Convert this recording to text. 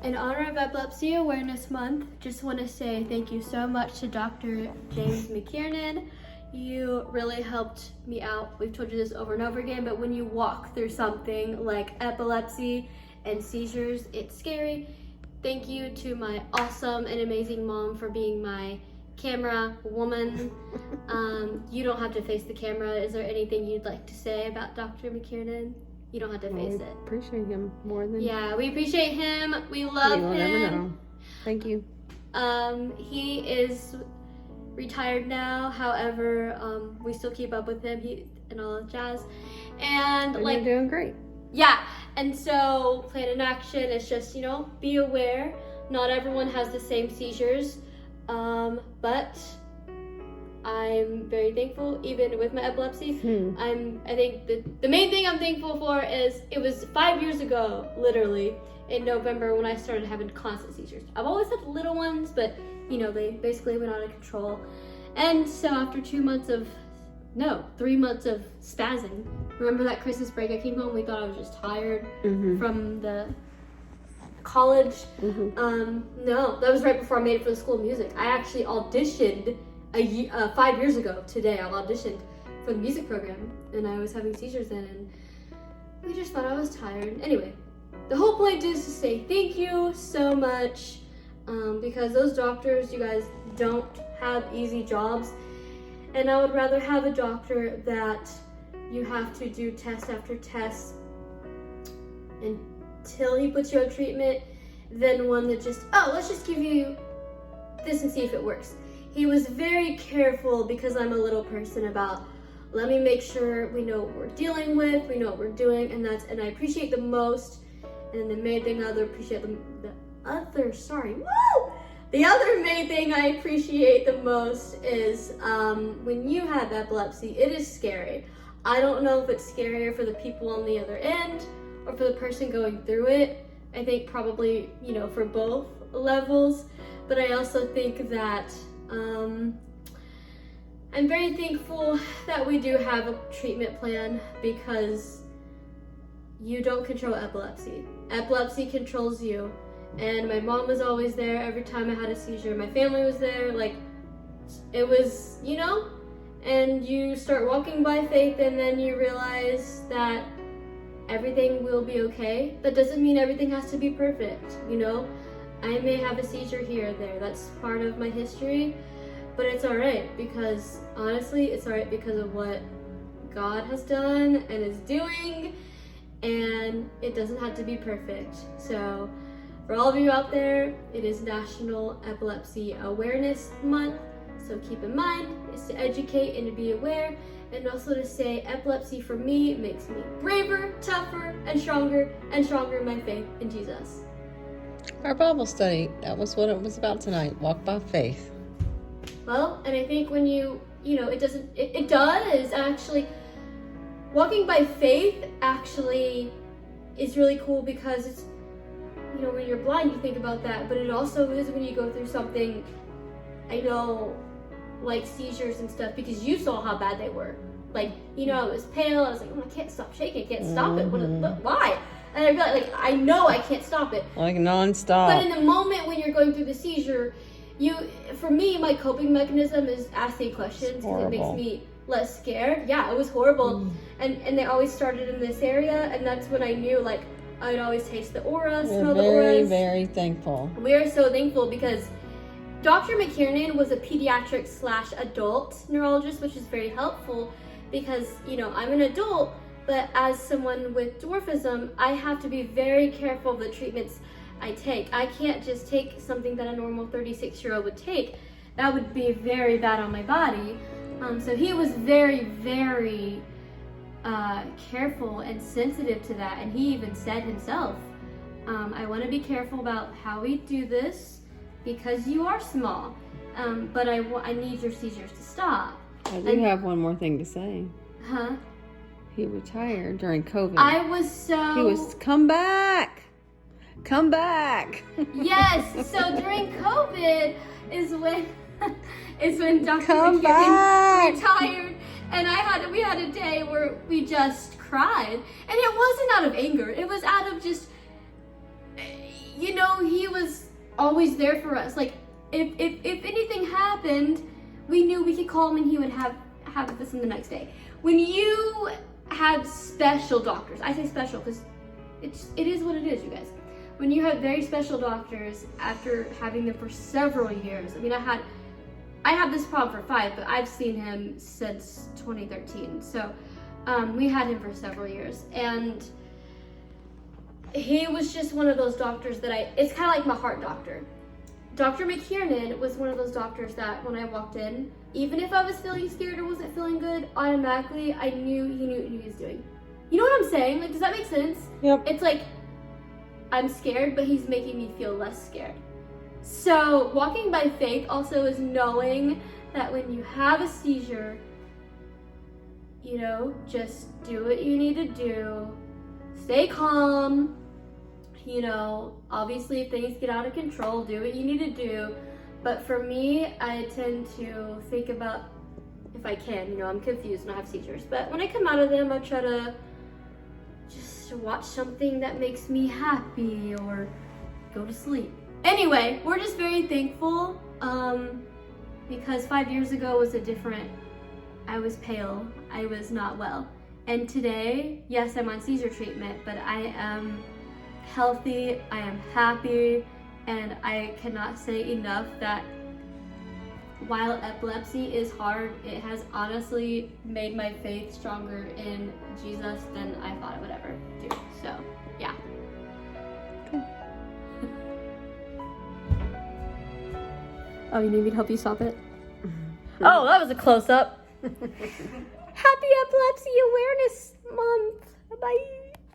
In honor of Epilepsy Awareness Month, just want to say thank you so much to Dr. James McKiernan. You really helped me out. We've told you this over and over again, but when you walk through something like epilepsy and seizures, it's scary. Thank you to my awesome and amazing mom for being my camera woman. You don't have to face the camera. Is there anything you'd like to say about Dr. McKiernan? You don't have to face it. Appreciate him more than... Yeah, we appreciate him. We love him. You'll never know. Thank you. He is retired now. However, we still keep up with him and all that jazz. And you're doing great. Yeah. And so plan in action is just, be aware. Not everyone has the same seizures. But I'm very thankful, even with my epilepsy. I think the main thing I'm thankful for is it was 5 years ago, literally, in November when I started having constant seizures. I've always had little ones, but they basically went out of control. And so after 3 months of spazzing, remember that Christmas break I came home, we thought I was just tired from the college. No, that was right before I made it for the School of Music. I actually auditioned 5 years ago today. I auditioned for the music program and I was having seizures then, and we just thought I was tired. Anyway, the whole point is to say thank you so much, because those doctors, you guys, don't have easy jobs, and I would rather have a doctor that you have to do test after test until he puts you on treatment than one that just, let's just give you this and see if it works. He was very careful, because I'm a little person, about let me make sure we know what we're dealing with, we know what we're doing, and I appreciate the most. And then the main thing I appreciate the other main thing I appreciate the most is when you have epilepsy, it is scary. I don't know if it's scarier for the people on the other end or for the person going through it. I think probably, for both levels. But I also think that I'm very thankful that we do have a treatment plan, because you don't control epilepsy. Epilepsy controls you. And my mom was always there every time I had a seizure. My family was there. It was, and you start walking by faith, and then you realize that everything will be okay. That doesn't mean everything has to be perfect, I may have a seizure here or there. That's part of my history, but it's all right, because honestly, it's all right because of what God has done and is doing, and it doesn't have to be perfect. So for all of you out there, it is National Epilepsy Awareness Month. So keep in mind, it's to educate and to be aware, and also to say epilepsy for me makes me braver, tougher, and stronger in my faith in Jesus. Our Bible study, that was what it was about tonight. Walk by faith. Well, and I think when it does actually, walking by faith actually is really cool, because it's, when you're blind, you think about that, but it also is when you go through something, like seizures and stuff, because you saw how bad they were. I was pale, I was like, I can't stop shaking, I can't stop it. Why? And I'd be like, I know I can't stop it. Non-stop. But in the moment when you're going through the seizure, for me, my coping mechanism is asking questions, because it makes me less scared. Yeah, it was horrible. And they always started in this area, and that's when I knew, I'd always taste the aura, smell the auras. Very, very thankful. We are so thankful, because Dr. McKiernan was a pediatric/adult neurologist, which is very helpful, because, I'm an adult, but as someone with dwarfism, I have to be very careful of the treatments I take. I can't just take something that a normal 36-year-old would take. That would be very bad on my body. So he was very, very careful and sensitive to that. And he even said himself, I want to be careful about how we do this, because you are small, but I need your seizures to stop. I do have one more thing to say. Huh? He retired during COVID. He was, come back. Yes, so during COVID is when Dr. McKiernan retired, and we had a day where we just cried, and it wasn't out of anger. It was out of just, he always there for us. Like, if anything happened, we knew we could call him and he would have this in the next day. When you have special doctors, I say special because it is what it is, you guys. When you have very special doctors after having them for several years. I mean, I have this problem for 5, but I've seen him since 2013. So we had him for several years, and he was just one of those doctors that it's kind of like my heart doctor. Dr. McKiernan was one of those doctors that when I walked in, even if I was feeling scared or wasn't feeling good, automatically I knew he knew what he was doing. You know what I'm saying? Like, does that make sense? Yep. It's like, I'm scared, but he's making me feel less scared. So walking by faith also is knowing that when you have a seizure, you know, just do what you need to do. Stay calm. You know, obviously if things get out of control, do what you need to do. But for me, I tend to think about, if I can, you know, I'm confused and I have seizures. But when I come out of them, I try to just watch something that makes me happy or go to sleep. Anyway, we're just very thankful because 5 years ago was I was pale, I was not well. And today, yes, I'm on seizure treatment, but I am healthy, I am happy, and I cannot say enough that while epilepsy is hard, it has honestly made my faith stronger in Jesus than I thought it would ever do. So, yeah. Oh, you need me to help you stop it? Oh, that was a close-up. Happy Epilepsy Awareness Month. Bye.